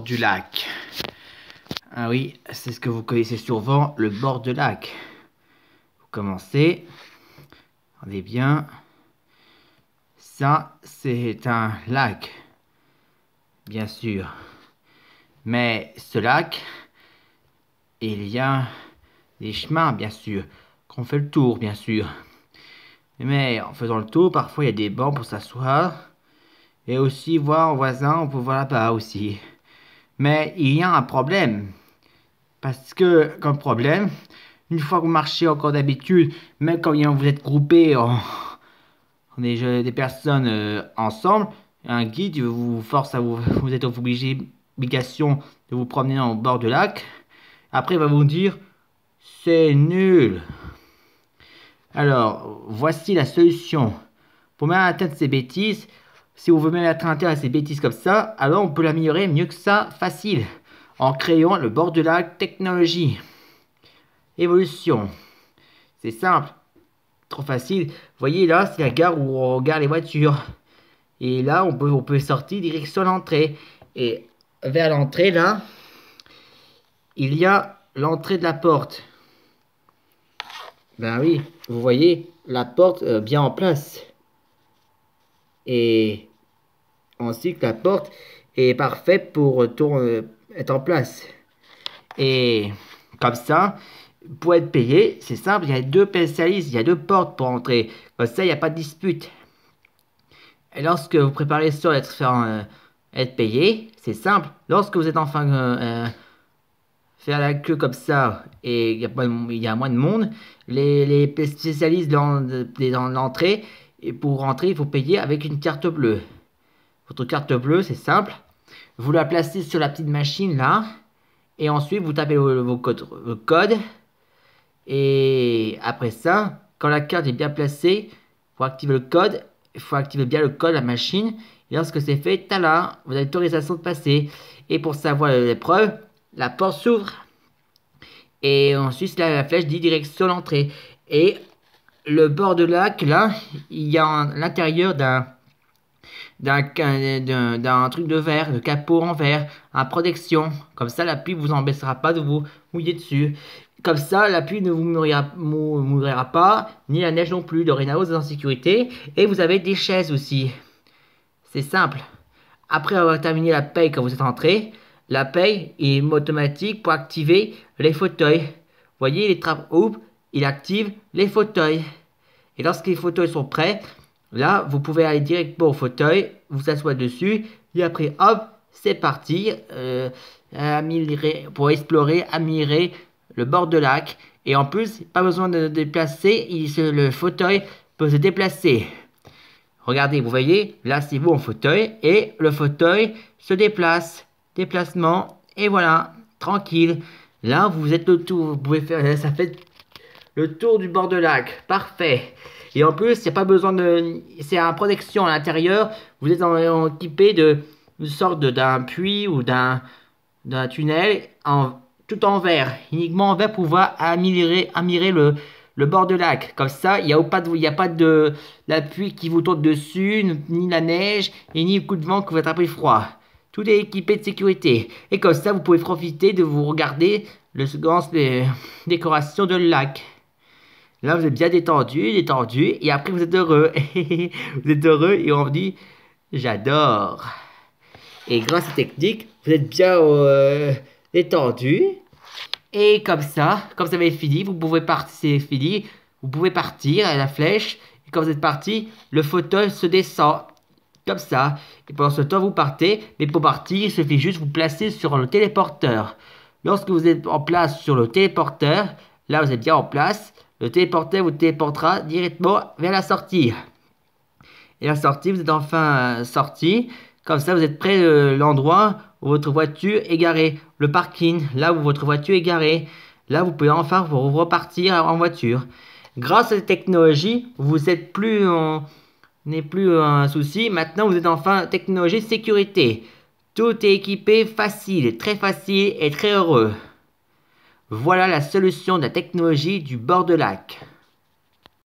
du lac. Ah oui, c'est ce que vous connaissez souvent, le bord de lac. Vous commencez. Regardez bien. Ça, c'est un lac. Bien sûr. Mais ce lac, il y a des chemins, bien sûr. Qu'on fait le tour, bien sûr. Mais en faisant le tour, parfois il y a des bancs pour s'asseoir. Et aussi voir aux voisins, on peut voir là-bas aussi. Mais il y a un problème. Parce que, comme problème, une fois que vous marchez encore d'habitude, même quand vous êtes groupés en des personnes ensemble, un guide vous force à vous êtes obligation de vous promener au bord du lac. Après, il va vous dire, c'est nul. Alors, voici la solution. Pour mettre un terme à ces bêtises, si vous voulez mettre un terme à ces bêtises comme ça, alors on peut l'améliorer mieux que ça, facile, en créant le bord du lac technologie. Évolution. C'est simple. Trop facile. Vous voyez là, c'est la gare où on regarde les voitures. Et là, on peut sortir direction l'entrée. Et vers l'entrée, là, il y a l'entrée de la porte. Ben oui, vous voyez, la porte bien en place. Et ensuite, la porte est parfaite pour être en place. Et comme ça, pour être payé, c'est simple, il y a deux spécialistes, il y a deux portes pour entrer. Comme ça, il n'y a pas de dispute. Et lorsque vous préparez sur être payé, c'est simple. Lorsque vous êtes enfin faire la queue comme ça et il y a moins de monde, les spécialistes dans l'entrée, et pour rentrer, il faut payer avec une carte bleue. Votre carte bleue, c'est simple. Vous la placez sur la petite machine là. Et ensuite, vous tapez vos codes. Et après ça, quand la carte est bien placée, pour activer le code, il faut activer bien le code de la machine. Et lorsque c'est fait, tada, vous avez l'autorisation de passer. Et pour savoir l'épreuve, la porte s'ouvre. Et ensuite, la flèche dit direction l'entrée. Et le bord de lac, là, il y a l'intérieur d'un truc de verre, de capot en verre, en protection. Comme ça, la pluie ne vous empêchera pas de vous mouiller dessus. Comme ça, la pluie ne vous mouillera pas, ni la neige non plus. Dorénavant, vous êtes en sécurité. Et vous avez des chaises aussi. C'est simple. Après avoir terminé la paye quand vous êtes entré, la paye est automatique pour activer les fauteuils. Vous voyez, les trappes ouvrent, il active les fauteuils. Et lorsque les fauteuils sont prêts, là, vous pouvez aller directement au fauteuil, vous asseoir dessus, et après, hop, c'est parti pour explorer, admirer le bord de lac. Et en plus, pas besoin de déplacer, le fauteuil peut se déplacer. Regardez, vous voyez, là, c'est vous en fauteuil, et le fauteuil se déplace. Déplacement, et voilà, tranquille. Là, vous êtes le tour, vous pouvez faire, ça fait le tour du bord de lac, parfait. Et en plus, il n'y a pas besoin de... C'est en protection à l'intérieur. Vous êtes équipé d'une sorte d'un puits ou d'un tunnel tout en verre. Uniquement en verre pour pouvoir admirer le bord de lac. Comme ça, il n'y a pas de la pluie qui vous tombe dessus, ni la neige, et ni le coup de vent qui vous attrape froid. Tout est équipé de sécurité. Et comme ça, vous pouvez profiter de vous regarder les décorations de lac. Là, vous êtes bien détendu, et après, vous êtes heureux. Vous êtes heureux, et on vous dit, j'adore. Et grâce à cette technique, vous êtes bien détendu. Et comme ça vous avez fini, vous pouvez partir, c'est fini. Vous pouvez partir à la flèche. Et quand vous êtes parti, le fauteuil se descend. Comme ça. Et pendant ce temps, vous partez. Mais pour partir, il suffit juste de vous placer sur le téléporteur. Lorsque vous êtes en place sur le téléporteur, là, vous êtes bien en place. Le téléporteur vous téléportera directement vers la sortie. Et la sortie, vous êtes enfin sorti. Comme ça, vous êtes près de l'endroit où votre voiture est garée. Le parking, là où votre voiture est garée. Là, vous pouvez enfin repartir en voiture. Grâce à cette technologie, vous n'êtes plus n'est plus un souci. Maintenant, vous êtes enfin technologie sécurité. Tout est équipé facile, très facile et très heureux. Voilà la solution de la technologie du bord de lac.